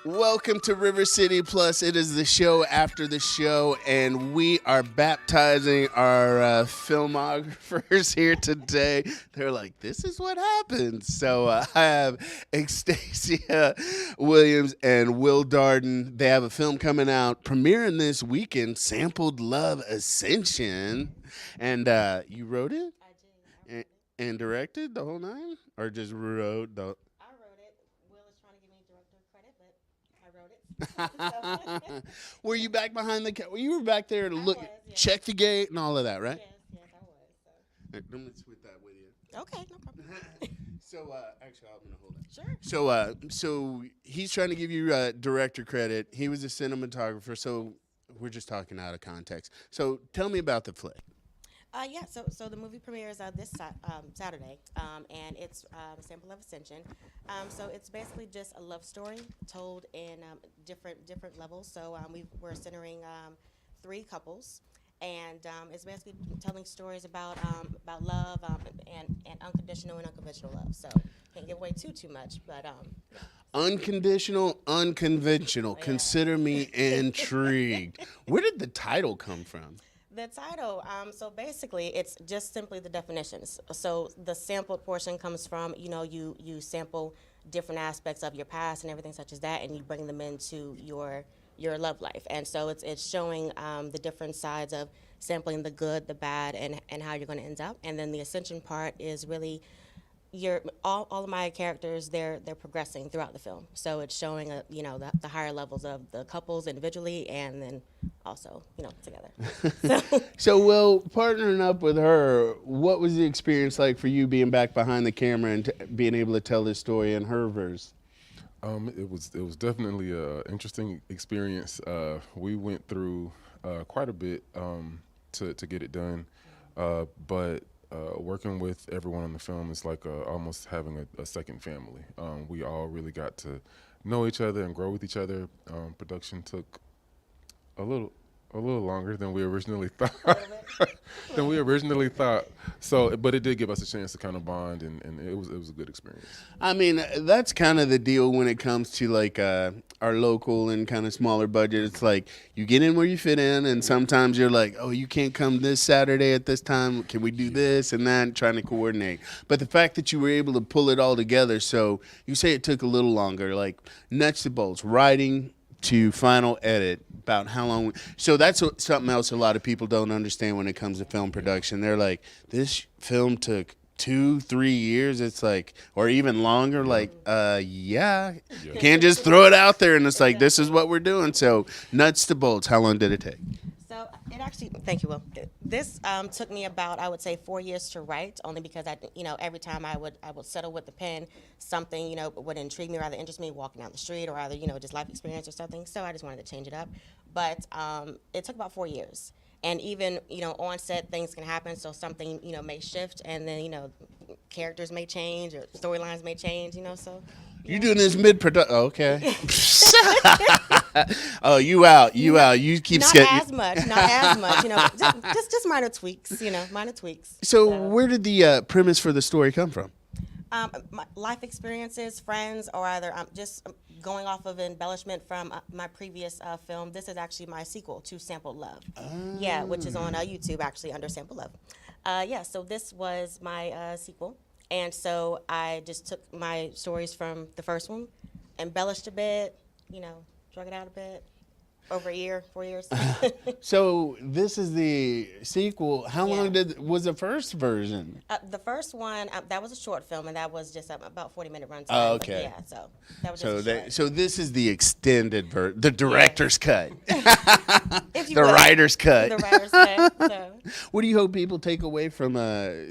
Welcome to River City Plus. It is the show after the show, and we are baptizing our filmographers here today. They're like, this is what happens. So I have Exstacia Williams and Will Darden. They have a film coming out, premiering this weekend, Sampled Love Ascension. And you wrote it? I did. I And, wrote it. and directed the whole nine? Or just wrote the... I wrote it. Will is trying to give me director credit, but I wrote it. So Were you back behind the you were back there to I look, was, yes. check the gate and all of that, right? Yes, yes, I was. So Let me split that with you. okay, no problem. So actually, I'm gonna hold it. Sure. So he's trying to give you director credit. He was a cinematographer. So we're just talking out of context. So tell me about the flick. Yeah. So the movie premieres this Saturday, and it's Sample Love Ascension. So it's basically just a love story told in different levels. So we're centering three couples, and it's basically telling stories about love and unconditional and unconventional love. So can't give away too much, but Unconditional, unconventional. yeah. Consider me intrigued. Where did the title come from? The title, so basically, it's just simply the definitions. So the sampled portion comes from, you sample different aspects of your past and everything such as that, and you bring them into your love life. And so it's showing the different sides of sampling the good, the bad, and how you're going to end up. And then the ascension part is really all of my characters they're progressing throughout the film, so it's showing the higher levels of the couples individually and then also together. So So, Will, partnering up with her, what was the experience like for you being back behind the camera and being able to tell this story in her verse? It was definitely an interesting experience. We went through quite a bit to get it done, but working with everyone on the film is like almost having a second family. We all really got to know each other and grow with each other. Production took a little longer than we originally thought. a little bit. So, but it did give us a chance to kind of bond, and it was a good experience. I mean, that's kind of the deal when it comes to like our local and kind of smaller budget. It's like you get in where you fit in, and sometimes you're like, oh, you can't come this Saturday at this time. Can we do this and that? Trying to coordinate. But the fact that you were able to pull it all together, so you say it took a little longer, like nuts to bolts, writing to final edit, about how long. So that's something else a lot of people don't understand when it comes to film production. They're like, this film took 2-3 years. It's like, or even longer. Like, yeah, you can't just throw it out there and it's like, this is what we're doing. So nuts to bolts. How long did it take? So it actually, thank you, Will. This took me about, I would say, 4 years to write, only because every time I would settle with the pen, something would intrigue me or either interest me walking down the street or either just life experience or something. So I just wanted to change it up. But it took about 4 years, and even on set things can happen. So something may shift, and then characters may change or storylines may change. So. You doing this mid-production? Okay. Oh, you out. You keep Not scheduling. as much, not as much. Just minor tweaks. Minor tweaks. So where did the premise for the story come from? My life experiences, friends, or either just going off of embellishment from my previous film. This is actually my sequel to Sampled Love. Yeah, which is on YouTube actually under Sampled Love. Yeah, so this was my sequel. And so I just took my stories from the first one, embellished a bit, drug it out a bit, over a year, 4 years. So this is the sequel. How long Yeah. was the first version? The first one, that was a short film, and that was just about 40-minute runtime. Oh, But okay. yeah, so that was So just a short. so this is the extended version, the director's cut, If you the will. writer's cut. The writer's cut. So. What do you hope people take away from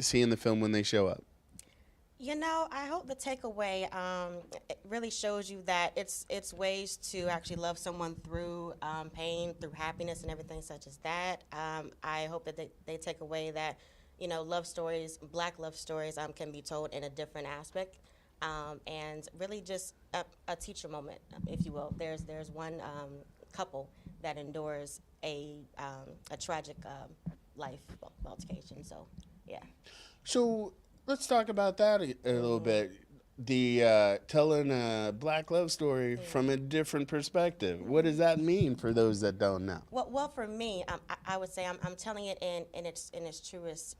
seeing the film when they show up? I hope the takeaway it really shows you that it's ways to actually love someone through pain, through happiness, and everything such as that. I hope that they take away that love stories, Black love stories, can be told in a different aspect, and really just a teacher moment, if you will. There's one couple that endures a tragic life altercation. So yeah. So let's talk about that a little bit. the telling a black love story from a different perspective. What does that mean for those that don't know? Well, for me, I would say I'm telling it in its truest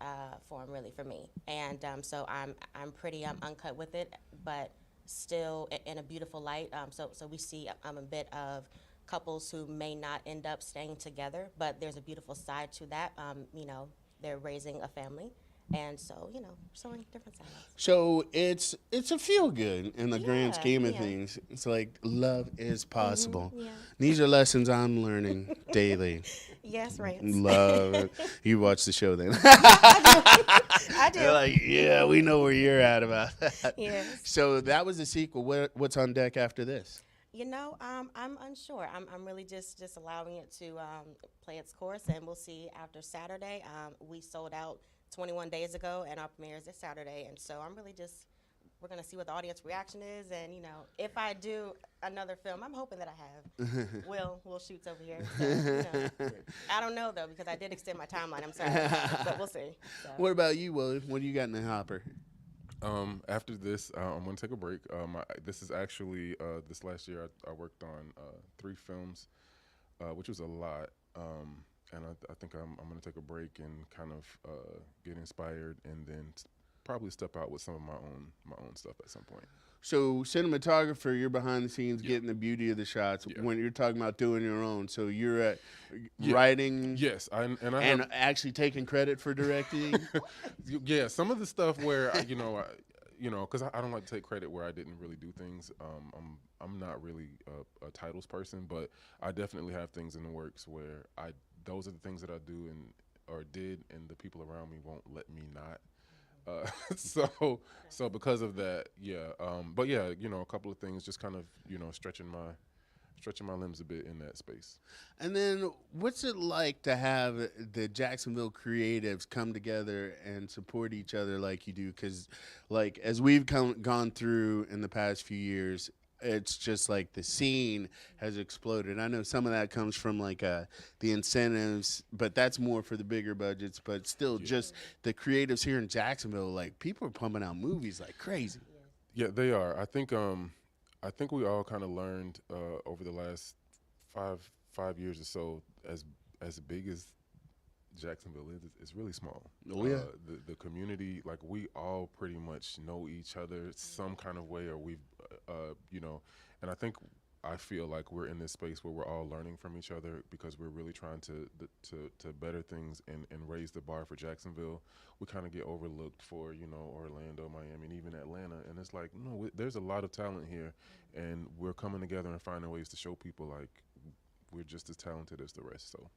form, really, for me. And so I'm pretty uncut with it, but still in a beautiful light. So we see a bit of couples who may not end up staying together, but there's a beautiful side to that. They're raising a family. And so, showing different sides. So it's a feel good in the grand Yeah, scheme of yeah. things. It's like love is possible. Yeah. These are lessons I'm learning daily. Yes, Rance. Love. You watch the show then. I do. They're like, yeah, we know where you're at about that. Yes. So that was the sequel. What's on deck after this? I'm unsure. I'm really just allowing it to play its course, and we'll see after Saturday. We sold out 21 days ago, and our premiere is this Saturday, and so I'm really just, we're going to see what the audience reaction is, and, if I do another film, I'm hoping that I have. Will shoots over here. So, I don't know, though, because I did extend my timeline. I'm sorry, but we'll see. So. What about you, Will? What do you got in the hopper? After this, I'm going to take a break. This is actually, this last year I worked on 3 films, which was a lot. And I think I'm going to take a break and kind of get inspired, and then probably step out with some of my own stuff at some point. So cinematographer, you're behind the scenes getting the beauty of the shots. When you're talking about doing your own, so you're writing. Yes, and actually taking credit for directing. Yeah, some of the stuff where because I don't like to take credit where I didn't really do things. I'm not really a titles person, but I definitely have things in the works where those are the things that I do or did, and the people around me won't let me not. So because of that, but yeah, a couple of things, just kind of stretching my limbs a bit in that space. And then what's it like to have the Jacksonville creatives come together and support each other like you do? Because like as we've gone through in the past few years, it's just like the scene has exploded. I know some of that comes from like the incentives, but that's more for the bigger budgets. But still, just the creatives here in Jacksonville, like people are pumping out movies like crazy. Yeah, they are. I think we all kind of learned over the last five years or so, as big as Jacksonville is, it's really small. Oh yeah. The community, like we all pretty much know each other some kind of way, or we've and I feel like we're in this space where we're all learning from each other, because we're really trying to better things and raise the bar for Jacksonville. We kind of get overlooked for Orlando, Miami, and even Atlanta, and it's like no, there's a lot of talent here, and we're coming together and finding ways to show people like we're just as talented as the rest. So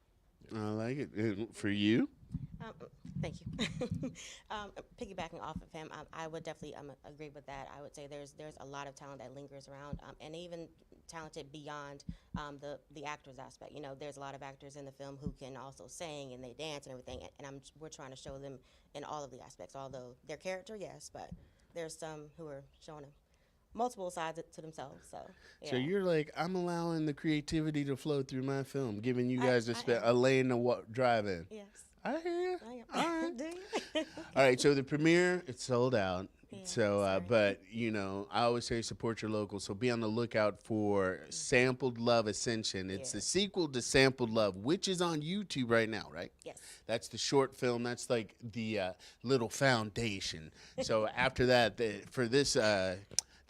I like it. And for you? Thank you. Piggybacking off of him, I would definitely agree with that. I would say there's a lot of talent that lingers around, and even talented beyond the actors aspect. There's a lot of actors in the film who can also sing and they dance and everything, and we're trying to show them in all of the aspects. Although their character, yes, but there's some who are showing them multiple sides to themselves. So you're like, I'm allowing the creativity to flow through my film, giving you guys a lane to drive in. Yes. I hear you. I am. All right. Do you? All right, so the premiere, it's sold out. Yeah, So, but, I always say support your local. So be on the lookout for Sampled Love Ascension. It's the sequel to Sampled Love, which is on YouTube right now, right? Yes. That's the short film. That's like the little foundation. So after that, for this...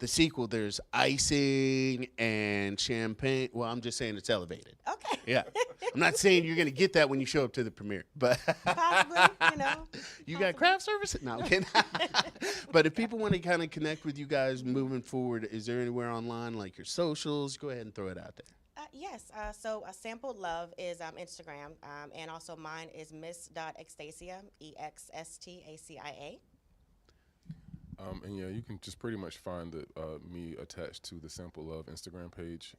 the sequel, there's icing and champagne. Well, I'm just saying it's elevated. Okay. Yeah. I'm not saying you're going to get that when you show up to the premiere, but Possibly, you got craft service? No, I'm kidding. But if people want to kind of connect with you guys moving forward, is there anywhere online, like your socials? Go ahead and throw it out there. Yes. So Sampled Love is Instagram, and also mine is miss.exstacia, EXSTACIA. And yeah, you can just pretty much find me attached to the Sampled Love Instagram page.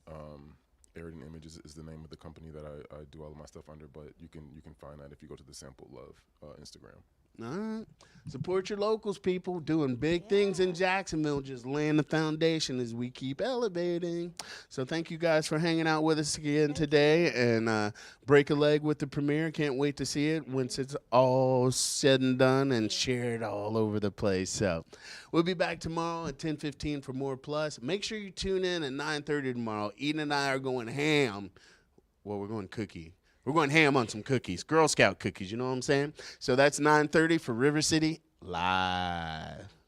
Aridin Images is the name of the company that I do all of my stuff under, but you can find that if you go to the Sampled Love Instagram. All right. Support your locals, people. Doing big things in Jacksonville. Just laying the foundation as we keep elevating. So thank you guys for hanging out with us again today. And break a leg with the premiere. Can't wait to see it once it's all said and done and shared all over the place. So we'll be back tomorrow at 10:15 for more Plus. Make sure you tune in at 9:30 tomorrow. Eden and I are going ham. Well, we're going cookie. We're going ham on some cookies, Girl Scout cookies, you know what I'm saying? So that's 9:30 for River City Live.